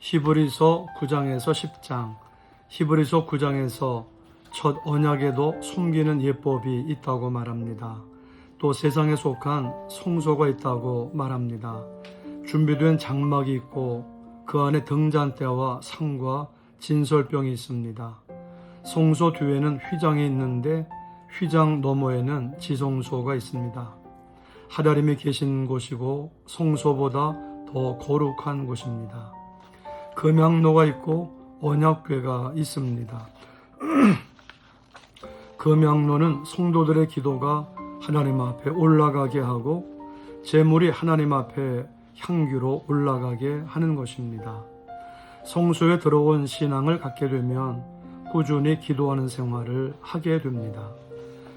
히브리서 9장에서 10장, 히브리서 9장에서 첫 언약에도 숨기는 예법이 있다고 말합니다. 또 세상에 속한 성소가 있다고 말합니다. 준비된 장막이 있고 그 안에 등잔대와 상과 진설병이 있습니다. 성소 뒤에는 휘장이 있는데 휘장 너머에는 지성소가 있습니다. 하나님이 계신 곳이고 성소보다 더 거룩한 곳입니다. 금향로가 있고 언약궤가 있습니다. 금향로는 성도들의 기도가 하나님 앞에 올라가게 하고 제물이 하나님 앞에 향기로 올라가게 하는 것입니다. 성소에 들어온 신앙을 갖게 되면 꾸준히 기도하는 생활을 하게 됩니다.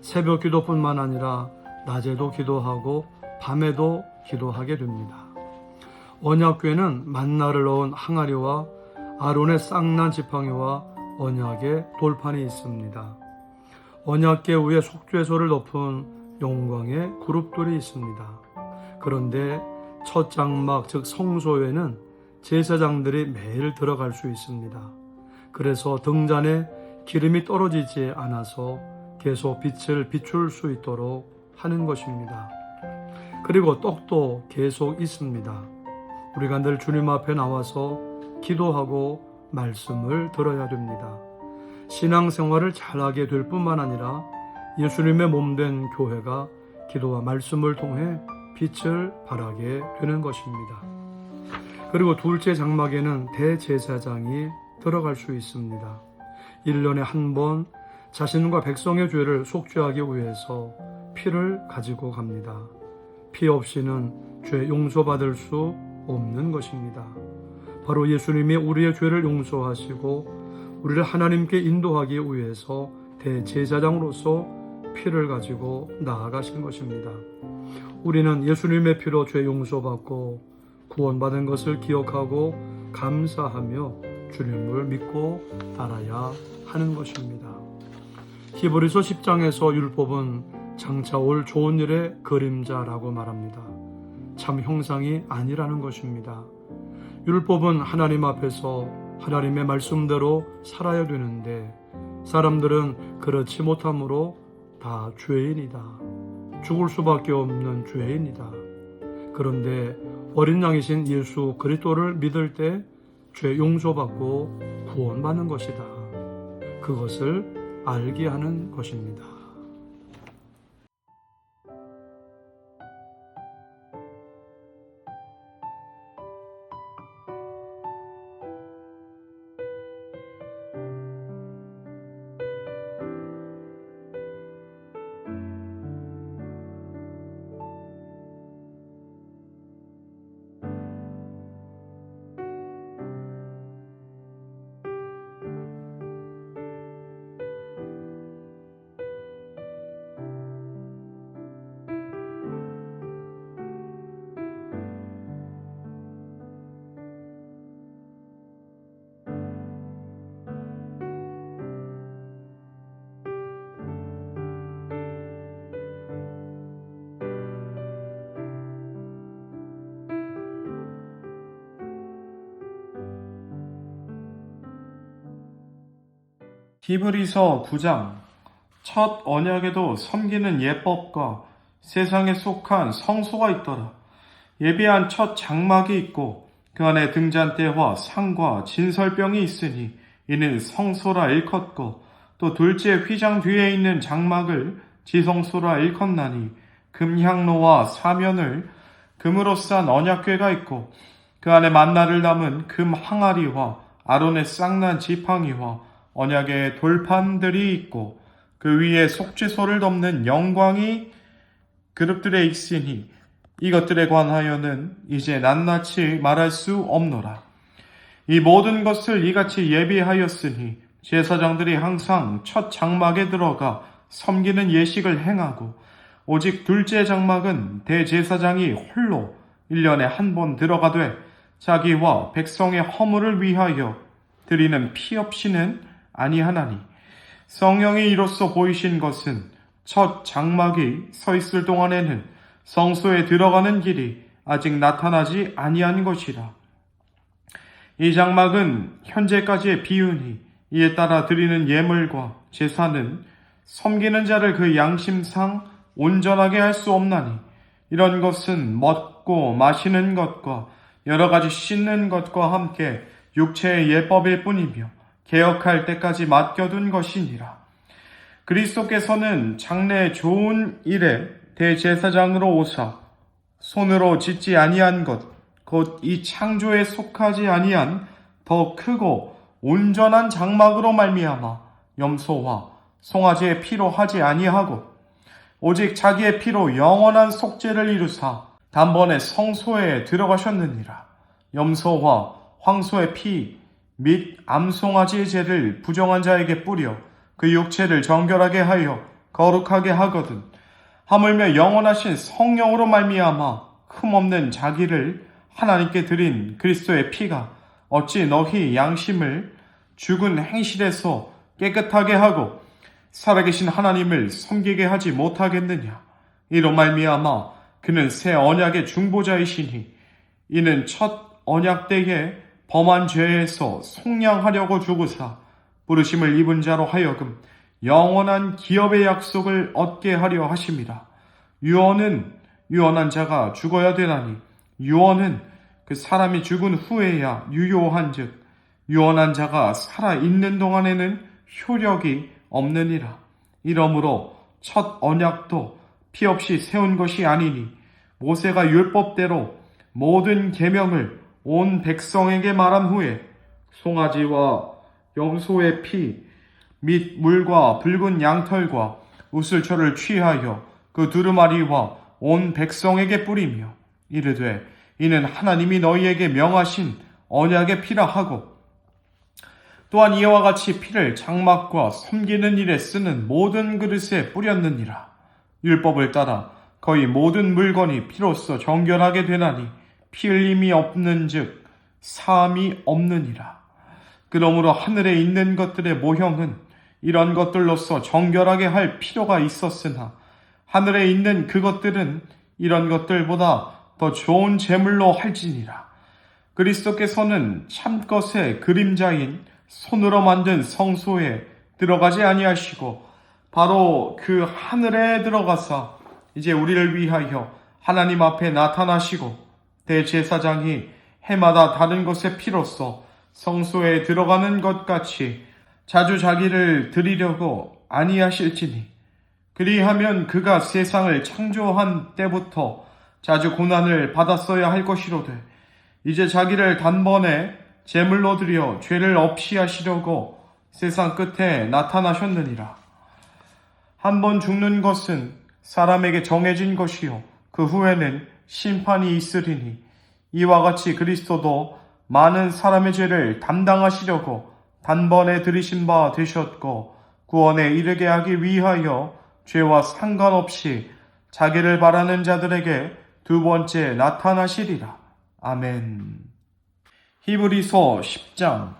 새벽 기도뿐만 아니라 낮에도 기도하고 밤에도 기도하게 됩니다. 언약궤는 만나를 넣은 항아리와 아론의 쌍난 지팡이와 언약의 돌판이 있습니다. 언약궤 위에 속죄소를 덮은 영광의 그룹들이 있습니다. 그런데 첫 장막 즉 성소에는 제사장들이 매일 들어갈 수 있습니다. 그래서 등잔에 기름이 떨어지지 않아서 계속 빛을 비출 수 있도록 하는 것입니다. 그리고 떡도 계속 있습니다. 우리가 늘 주님 앞에 나와서 기도하고 말씀을 들어야 됩니다. 신앙생활을 잘하게 될 뿐만 아니라 예수님의 몸된 교회가 기도와 말씀을 통해 빛을 발하게 되는 것입니다. 그리고 둘째 장막에는 대제사장이 들어갈 수 있습니다. 1년에 한 번 자신과 백성의 죄를 속죄하기 위해서 피를 가지고 갑니다. 피 없이는 죄 용서받을 수 없는 것입니다. 바로 예수님이 우리의 죄를 용서하시고 우리를 하나님께 인도하기 위해서 대제사장으로서 피를 가지고 나아가신 것입니다. 우리는 예수님의 피로 죄 용서받고 구원받은 것을 기억하고 감사하며 주님을 믿고 따라야 하는 것입니다. 히브리서 10장에서 율법은 장차 올 좋은 일의 그림자라고 말합니다. 참 형상이 아니라는 것입니다. 율법은 하나님 앞에서 하나님의 말씀대로 살아야 되는데 사람들은 그렇지 못함으로 다 죄인이다. 죽을 수밖에 없는 죄인이다. 그런데 어린 양이신 예수 그리스도를 믿을 때 죄 용서받고 구원받는 것이다. 그것을 알게 하는 것입니다. 히브리서 9장 첫 언약에도 섬기는 예법과 세상에 속한 성소가 있더라. 예비한 첫 장막이 있고 그 안에 등잔대와 상과 진설병이 있으니 이는 성소라 일컫고 또 둘째 휘장 뒤에 있는 장막을 지성소라 일컫나니 금향로와 사면을 금으로 싼 언약궤가 있고 그 안에 만나를 담은 금 항아리와 아론의 쌍난 지팡이와 언약의 돌판들이 있고 그 위에 속죄소를 덮는 영광이 그룹들에 있으니 이것들에 관하여는 이제 낱낱이 말할 수 없노라. 이 모든 것을 이같이 예비하였으니 제사장들이 항상 첫 장막에 들어가 섬기는 예식을 행하고 오직 둘째 장막은 대제사장이 홀로 1년에 한 번 들어가되 자기와 백성의 허물을 위하여 드리는 피 없이는 아니하나니 성령이 이로써 보이신 것은 첫 장막이 서 있을 동안에는 성소에 들어가는 길이 아직 나타나지 아니한 것이라. 이 장막은 현재까지의 비유니 이에 따라 드리는 예물과 제사는 섬기는 자를 그 양심상 온전하게 할 수 없나니 이런 것은 먹고 마시는 것과 여러 가지 씻는 것과 함께 육체의 예법일 뿐이며 개혁할 때까지 맡겨둔 것이니라. 그리스도께서는 장래 좋은 일에 대제사장으로 오사 손으로 짓지 아니한 것 곧 이 창조에 속하지 아니한 더 크고 온전한 장막으로 말미암아 염소와 송아지의 피로 하지 아니하고 오직 자기의 피로 영원한 속죄를 이루사 단번에 성소에 들어가셨느니라. 염소와 황소의 피 및 암송아지의 죄를 부정한 자에게 뿌려 그 육체를 정결하게 하여 거룩하게 하거든 하물며 영원하신 성령으로 말미암아 흠없는 자기를 하나님께 드린 그리스도의 피가 어찌 너희 양심을 죽은 행실에서 깨끗하게 하고 살아계신 하나님을 섬기게 하지 못하겠느냐. 이로 말미암아 그는 새 언약의 중보자이시니 이는 첫 언약 때에 범한 죄에서 속량하려고 죽으사 부르심을 입은 자로 하여금 영원한 기업의 약속을 얻게 하려 하심이라. 유언은 유언한 자가 죽어야 되나니 유언은 그 사람이 죽은 후에야 유효한 즉 유언한 자가 살아있는 동안에는 효력이 없느니라. 이러므로 첫 언약도 피 없이 세운 것이 아니니 모세가 율법대로 모든 계명을 온 백성에게 말한 후에 송아지와 염소의 피 및 물과 붉은 양털과 우슬초를 취하여 그 두루마리와 온 백성에게 뿌리며 이르되 이는 하나님이 너희에게 명하신 언약의 피라 하고 또한 이와 같이 피를 장막과 섬기는 일에 쓰는 모든 그릇에 뿌렸느니라. 율법을 따라 거의 모든 물건이 피로써 정결하게 되나니 피 흘림이 없는 즉 사함이 없느니라. 그러므로 하늘에 있는 것들의 모형은 이런 것들로서 정결하게 할 필요가 있었으나 하늘에 있는 그것들은 이런 것들보다 더 좋은 제물로 할지니라. 그리스도께서는 참것의 그림자인 손으로 만든 성소에 들어가지 아니하시고 바로 그 하늘에 들어가사 이제 우리를 위하여 하나님 앞에 나타나시고 대제사장이 해마다 다른 것의 피로써 성소에 들어가는 것 같이 자주 자기를 드리려고 아니하실지니 그리하면 그가 세상을 창조한 때부터 자주 고난을 받았어야 할 것이로되 이제 자기를 단번에 제물로 드려 죄를 없이 하시려고 세상 끝에 나타나셨느니라. 한 번 죽는 것은 사람에게 정해진 것이요 그 후에는 심판이 있으리니 이와 같이 그리스도도 많은 사람의 죄를 담당하시려고 단번에 들이신 바 되셨고 구원에 이르게 하기 위하여 죄와 상관없이 자기를 바라는 자들에게 두 번째 나타나시리라. 아멘. 히브리서 10장.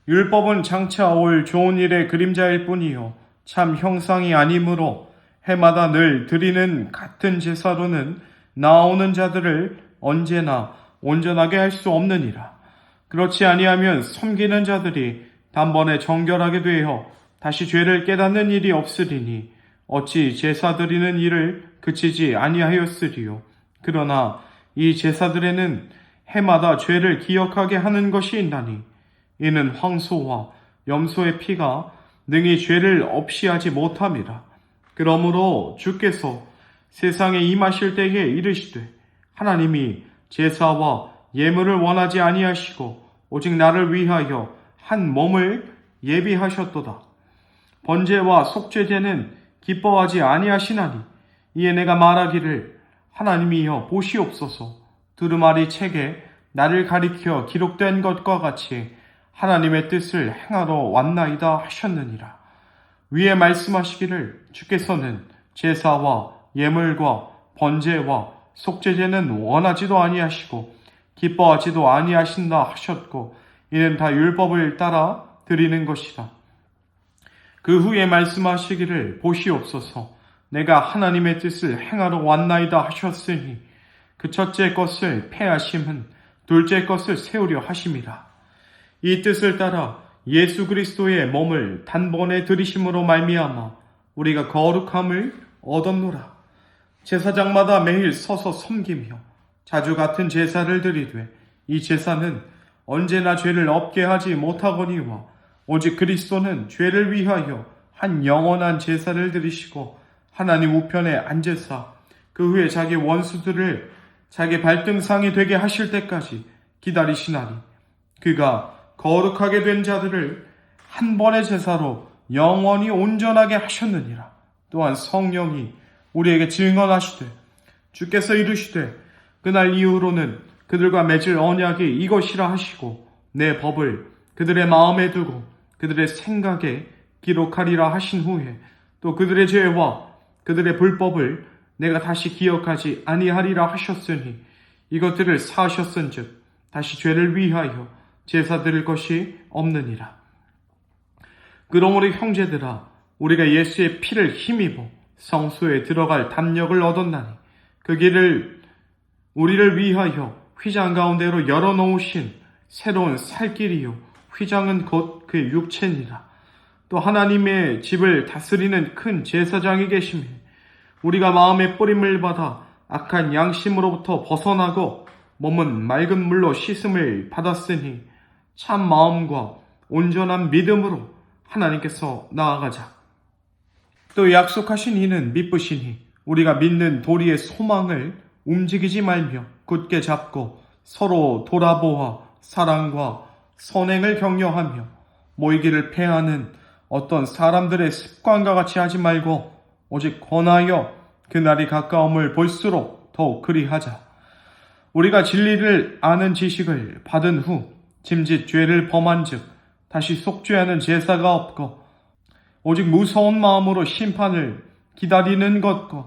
율법은 장차 올 좋은 일의 그림자일 뿐이요 참 형상이 아니므로 해마다 늘 드리는 같은 제사로는 나오는 자들을 언제나 온전하게 할 수 없느니라. 그렇지 아니하면 섬기는 자들이 단번에 정결하게 되어 다시 죄를 깨닫는 일이 없으리니 어찌 제사 드리는 일을 그치지 아니하였으리요. 그러나 이 제사들에는 해마다 죄를 기억하게 하는 것이 있나니 이는 황소와 염소의 피가 능히 죄를 없이 하지 못함이라. 그러므로 주께서 세상에 임하실 때에 이르시되 하나님이 제사와 예물을 원하지 아니하시고 오직 나를 위하여 한 몸을 예비하셨도다. 번제와 속죄제는 기뻐하지 아니하시나니 이에 내가 말하기를 하나님이여 보시옵소서. 두루마리 책에 나를 가리켜 기록된 것과 같이 하나님의 뜻을 행하러 왔나이다 하셨느니라. 위에 말씀하시기를 주께서는 제사와 예물과 번제와 속죄제는 원하지도 아니하시고 기뻐하지도 아니하신다 하셨고 이는 다 율법을 따라 드리는 것이다. 그 후에 말씀하시기를 보시옵소서. 내가 하나님의 뜻을 행하러 왔나이다 하셨으니 그 첫째 것을 패하심은 둘째 것을 세우려 하심이라. 이 뜻을 따라 예수 그리스도의 몸을 단번에 들이심으로 말미암아 우리가 거룩함을 얻었노라. 제사장마다 매일 서서 섬기며 자주 같은 제사를 드리되 이 제사는 언제나 죄를 없게 하지 못하거니와 오직 그리스도는 죄를 위하여 한 영원한 제사를 드리시고 하나님 우편에 앉으사 그 후에 자기 원수들을 자기 발등상이 되게 하실 때까지 기다리시나니 그가 거룩하게 된 자들을 한 번의 제사로 영원히 온전하게 하셨느니라. 또한 성령이 우리에게 증언하시되 주께서 이르시되 그날 이후로는 그들과 맺을 언약이 이것이라 하시고 내 법을 그들의 마음에 두고 그들의 생각에 기록하리라 하신 후에 또 그들의 죄와 그들의 불법을 내가 다시 기억하지 아니하리라 하셨으니 이것들을 사하셨은즉 다시 죄를 위하여 제사 드릴 것이 없느니라. 그러므로 형제들아 우리가 예수의 피를 힘입어 성소에 들어갈 담력을 얻었나니 그 길을 우리를 위하여 휘장 가운데로 열어놓으신 새로운 살길이요 휘장은 곧 그의 육체니라. 또 하나님의 집을 다스리는 큰 제사장이 계시며 우리가 마음의 뿌림을 받아 악한 양심으로부터 벗어나고 몸은 맑은 물로 씻음을 받았으니 참 마음과 온전한 믿음으로 하나님께서 나아가자. 또 약속하신 이는 미쁘시니 우리가 믿는 도리의 소망을 움직이지 말며 굳게 잡고 서로 돌아보아 사랑과 선행을 격려하며 모이기를 패하는 어떤 사람들의 습관과 같이 하지 말고 오직 권하여 그날이 가까움을 볼수록 더욱 그리하자. 우리가 진리를 아는 지식을 받은 후 짐짓 죄를 범한 즉 다시 속죄하는 제사가 없고 오직 무서운 마음으로 심판을 기다리는 것과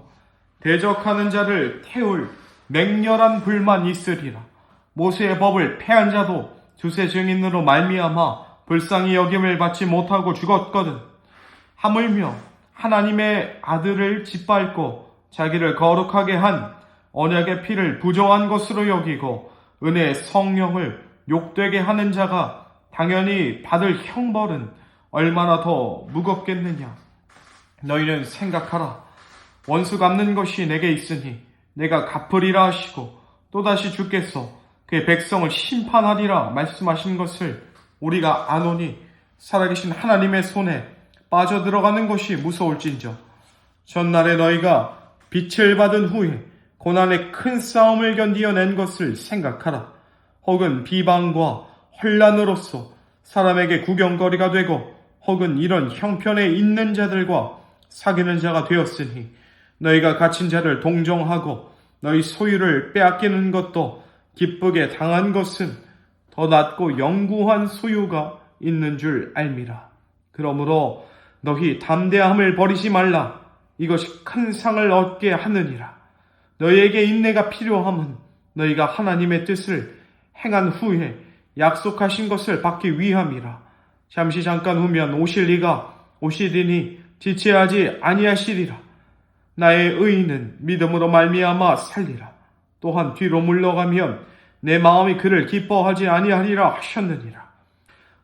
대적하는 자를 태울 맹렬한 불만 있으리라. 모세의 법을 패한 자도 두세 증인으로 말미암아 불쌍히 여김을 받지 못하고 죽었거든. 하물며 하나님의 아들을 짓밟고 자기를 거룩하게 한 언약의 피를 부정한 것으로 여기고 은혜의 성령을 욕되게 하는 자가 당연히 받을 형벌은 얼마나 더 무겁겠느냐. 너희는 생각하라. 원수 갚는 것이 내게 있으니 내가 갚으리라 하시고 또다시 주께서 그의 백성을 심판하리라 말씀하신 것을 우리가 아노니 살아계신 하나님의 손에 빠져들어가는 것이 무서울진저. 전날에 너희가 빛을 받은 후에 고난의 큰 싸움을 견디어낸 것을 생각하라. 혹은 비방과 혼란으로서 사람에게 구경거리가 되고 혹은 이런 형편에 있는 자들과 사귀는 자가 되었으니 너희가 갇힌 자를 동정하고 너희 소유를 빼앗기는 것도 기쁘게 당한 것은 더 낫고 영구한 소유가 있는 줄 알미라. 그러므로 너희 담대함을 버리지 말라. 이것이 큰 상을 얻게 하느니라. 너희에게 인내가 필요함은 너희가 하나님의 뜻을 행한 후에 약속하신 것을 받기 위함이라. 잠시 잠깐 후면 오실 이가 오시리니 지체하지 아니하시리라. 나의 의인은 믿음으로 말미암아 살리라. 또한 뒤로 물러가면 내 마음이 그를 기뻐하지 아니하리라 하셨느니라.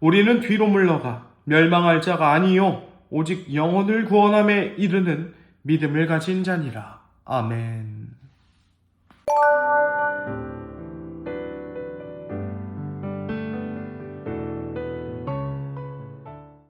우리는 뒤로 물러가 멸망할 자가 아니요 오직 영혼을 구원함에 이르는 믿음을 가진 자니라. 아멘.